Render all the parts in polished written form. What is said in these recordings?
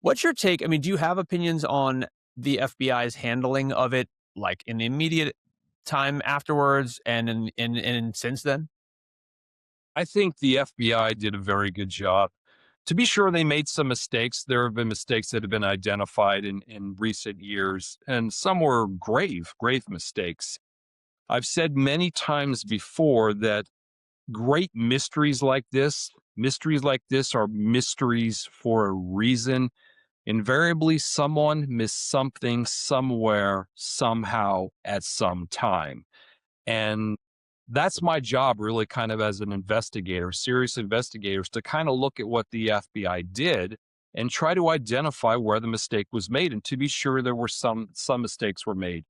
What's your take? I mean, do you have opinions on the FBI's handling of it, like in the immediate time afterwards and since then? I think the FBI did a very good job. To be sure, they made some mistakes. There have been mistakes that have been identified in recent years, and some were grave mistakes. I've said many times before that mysteries like this are mysteries for a reason. Invariably, someone missed something somewhere, somehow, at some time. And that's my job, really, kind of as an investigator, serious investigators, to kind of look at what the FBI did and try to identify where the mistake was made. And to be sure, there were some mistakes were made.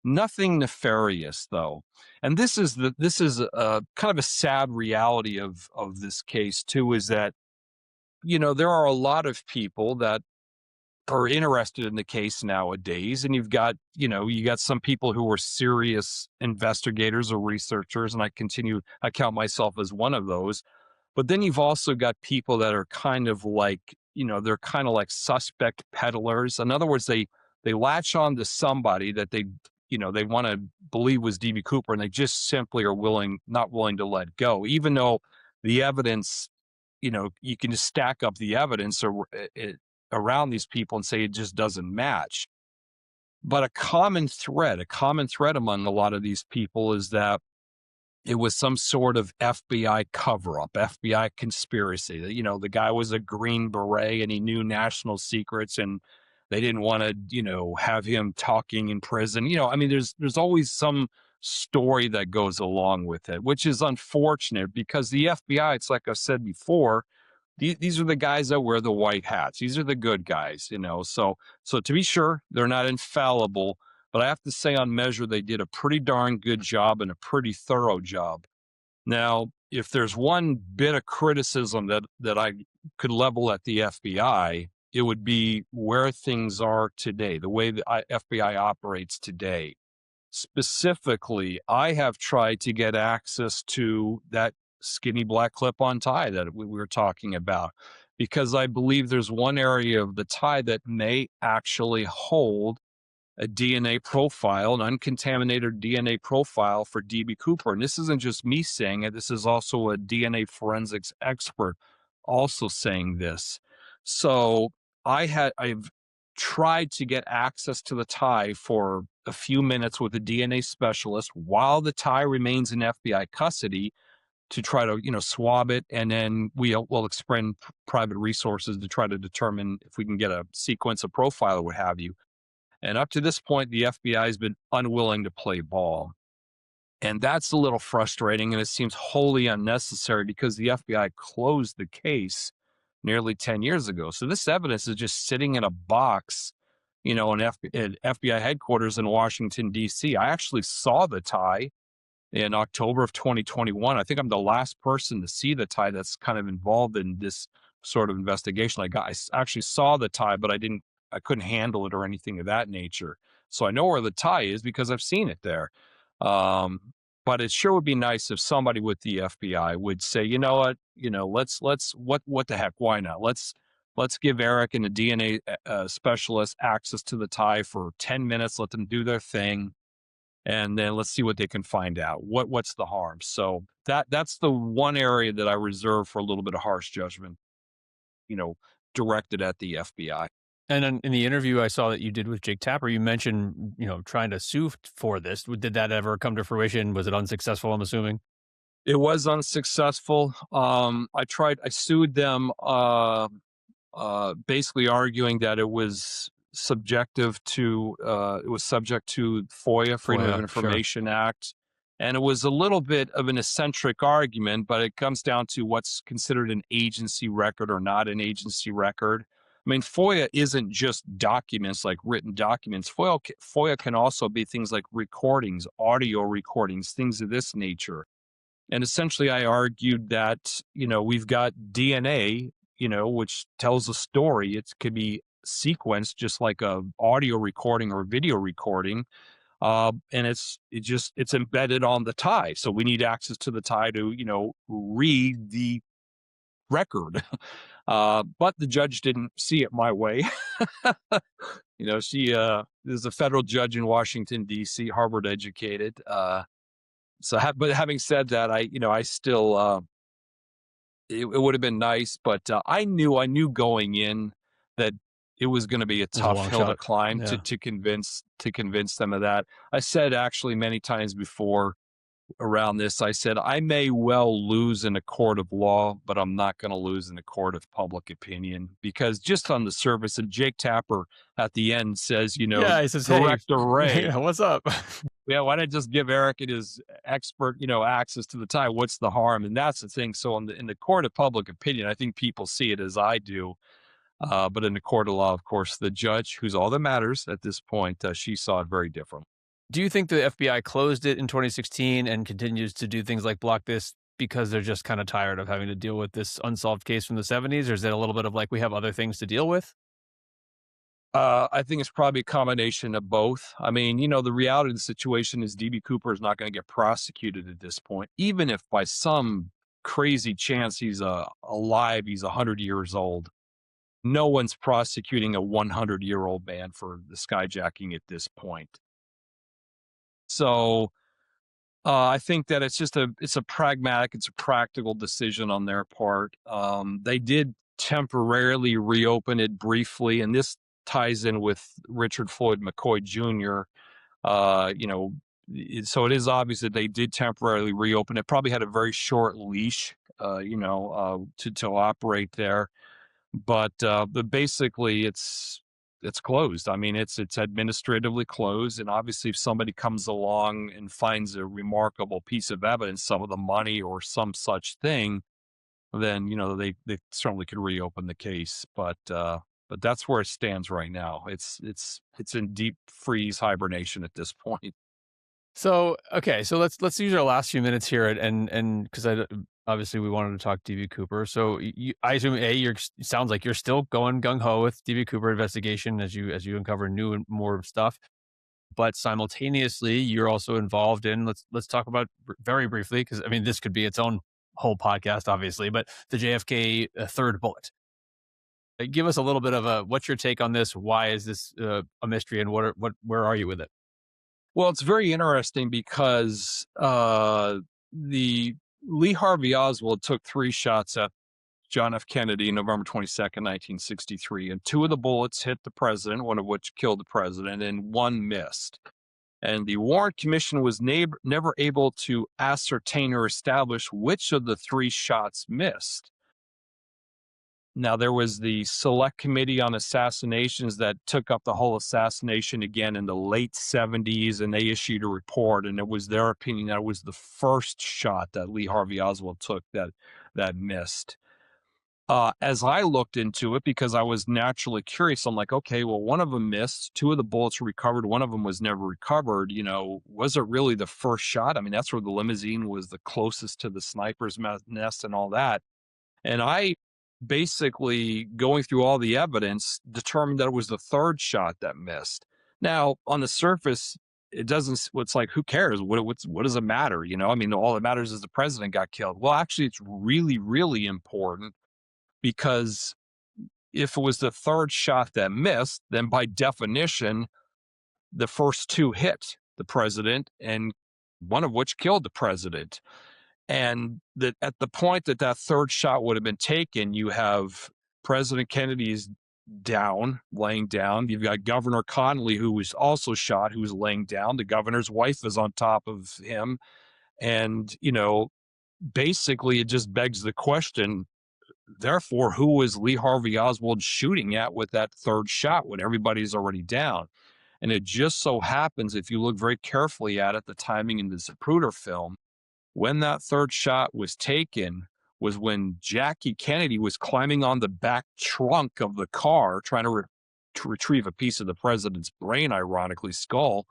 Nothing nefarious, though. And this is kind of a sad reality of this case too, is that there are a lot of people that are interested in the case nowadays, and you got some people who are serious investigators or researchers, and I count myself as one of those. But then you've also got people that are kind of like, they're kind of like suspect peddlers. In other words, they latch on to somebody that they want to believe was DB Cooper, and they just simply are not willing to let go, even though the evidence, you can just stack up the evidence around these people and say it just doesn't match. But a common thread among a lot of these people is that it was some sort of FBI cover up, FBI conspiracy. The guy was a Green Beret and he knew national secrets, and they didn't want to, have him talking in prison. I mean, there's always some story that goes along with it, which is unfortunate because the FBI, it's like I've said before, these are the guys that wear the white hats. These are the good guys. So to be sure, they're not infallible, but I have to say on measure, they did a pretty darn good job and a pretty thorough job. Now, if there's one bit of criticism that I could level at the FBI, it would be where things are today, the way the FBI operates today. Specifically, I have tried to get access to that skinny black clip-on tie that we were talking about, because I believe there's one area of the tie that may actually hold a DNA profile, an uncontaminated DNA profile for DB Cooper. And this isn't just me saying it, this is also a DNA forensics expert also saying this. So I've tried to get access to the tie for a few minutes with a DNA specialist while the tie remains in FBI custody to try to, swab it. And then we'll expend private resources to try to determine if we can get a sequence, a profile, or what have you. And up to this point, the FBI has been unwilling to play ball. And that's a little frustrating, and it seems wholly unnecessary because the FBI closed the case nearly 10 years ago. So this evidence is just sitting in a box, at FBI headquarters in Washington, D.C. I actually saw the tie in October of 2021. I think I'm the last person to see the tie that's kind of involved in this sort of investigation. I actually saw the tie, but I couldn't handle it or anything of that nature. So I know where the tie is because I've seen it there. Um, but it sure would be nice if somebody with the FBI would say, you know what, what the heck, why not? Let's give Eric and the DNA specialist access to the tie for 10 minutes. Let them do their thing, and then let's see what they can find out. What's the harm? So that's the one area that I reserve for a little bit of harsh judgment, you know, directed at the FBI. And then in the interview I saw that you did with Jake Tapper, you mentioned, trying to sue for this. Did that ever come to fruition? Was it unsuccessful, I'm assuming? It was unsuccessful. I sued them, basically arguing that it was it was subject to FOIA, Oh, Freedom of yeah, sure. Information Act. And it was a little bit of an eccentric argument, but it comes down to what's considered an agency record or not an agency record. I mean, FOIA isn't just documents like written documents. FOIA can also be things like recordings, audio recordings, things of this nature. And essentially, I argued that, we've got DNA, which tells a story. It could be sequenced just like a audio recording or video recording. And it's embedded on the tie. So we need access to the tie to, read the record. But the judge didn't see it my way. She is a federal judge in Washington, D.C., Harvard educated. But having said that, I still, it would have been nice, but I knew going in that it was going to be a It was a tough long hill to shot. climb Yeah. to convince them of that. I said actually many times before around this, I said, I may well lose in a court of law, but I'm not going to lose in a court of public opinion, because just on the surface, and Jake Tapper at the end says, Yeah, he says, "Hey, direct array. yeah, what's up?" Yeah, why not just give Eric and his expert, access to the time? What's the harm? And that's the thing. So in the court of public opinion, I think people see it as I do. But in the court of law, of course, the judge, who's all that matters at this point, she saw it very different. Do you think the FBI closed it in 2016 and continues to do things like block this because they're just kind of tired of having to deal with this unsolved case from the 70s? Or is it a little bit of like, we have other things to deal with? I think it's probably a combination of both. I mean, the reality of the situation is DB Cooper is not going to get prosecuted at this point, even if by some crazy chance he's alive, he's 100 years old. No one's prosecuting a 100-year-old man for the skyjacking at this point. So I think that it's a pragmatic, it's a practical decision on their part. They did temporarily reopen it briefly, and this ties in with Richard Floyd McCoy Jr. So it is obvious that they did temporarily reopen it. Probably had a very short leash, to operate there, but basically it's closed. I mean, it's administratively closed, and obviously, if somebody comes along and finds a remarkable piece of evidence, some of the money or some such thing, then they certainly could reopen the case. But that's where it stands right now. It's in deep freeze hibernation at this point. So, okay, so let's use our last few minutes here and because obviously we wanted to talk DB Cooper. So I assume sounds like you're still going gung ho with DB Cooper investigation as you uncover new and more stuff, but simultaneously you're also involved in let's talk about very briefly, because I mean this could be its own whole podcast, obviously, but the JFK third bullet. Give us a little bit of what's your take on this? Why is this a mystery, and where are you with it? Well, it's very interesting because the Lee Harvey Oswald took 3 shots at John F. Kennedy November 22nd, 1963, and 2 of the bullets hit the president, one of which killed the president, and 1 missed. And the Warren Commission was never able to ascertain or establish which of the 3 shots missed. Now, there was the Select Committee on Assassinations that took up the whole assassination again in the late 70s, and they issued a report, and it was their opinion that it was the first shot that Lee Harvey Oswald took that missed. As I looked into it, because I was naturally curious, I'm like, okay, well, one of them missed, 2 of the bullets were recovered, one of them was never recovered. Was it really the first shot? I mean, that's where the limousine was the closest to the sniper's nest and all that. And I basically, going through all the evidence, determined that it was the 3rd shot that missed. Now, on the surface, it's like, who cares? What does it matter? I mean, all that matters is the president got killed. Well, actually, it's really, really important, because if it was the 3rd shot that missed, then by definition, the first 2 hit the president, and one of which killed the president. And that at the point that 3rd shot would have been taken, you have President Kennedy's laying down. You've got Governor Connolly, who was also shot, who's laying down. The governor's wife is on top of him. And, basically it just begs the question, therefore, who was Lee Harvey Oswald shooting at with that 3rd shot when everybody's already down? And it just so happens, if you look very carefully at it, the timing in the Zapruder film, when that 3rd shot was taken was when Jackie Kennedy was climbing on the back trunk of the car, trying to retrieve a piece of the president's brain, ironically, skull.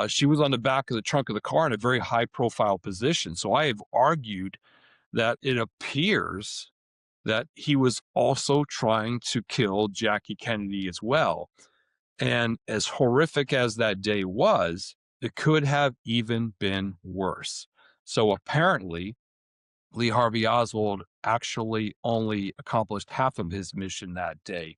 She was on the back of the trunk of the car in a very high-profile position. So I have argued that it appears that he was also trying to kill Jackie Kennedy as well. And as horrific as that day was, it could have even been worse. So apparently, Lee Harvey Oswald actually only accomplished half of his mission that day.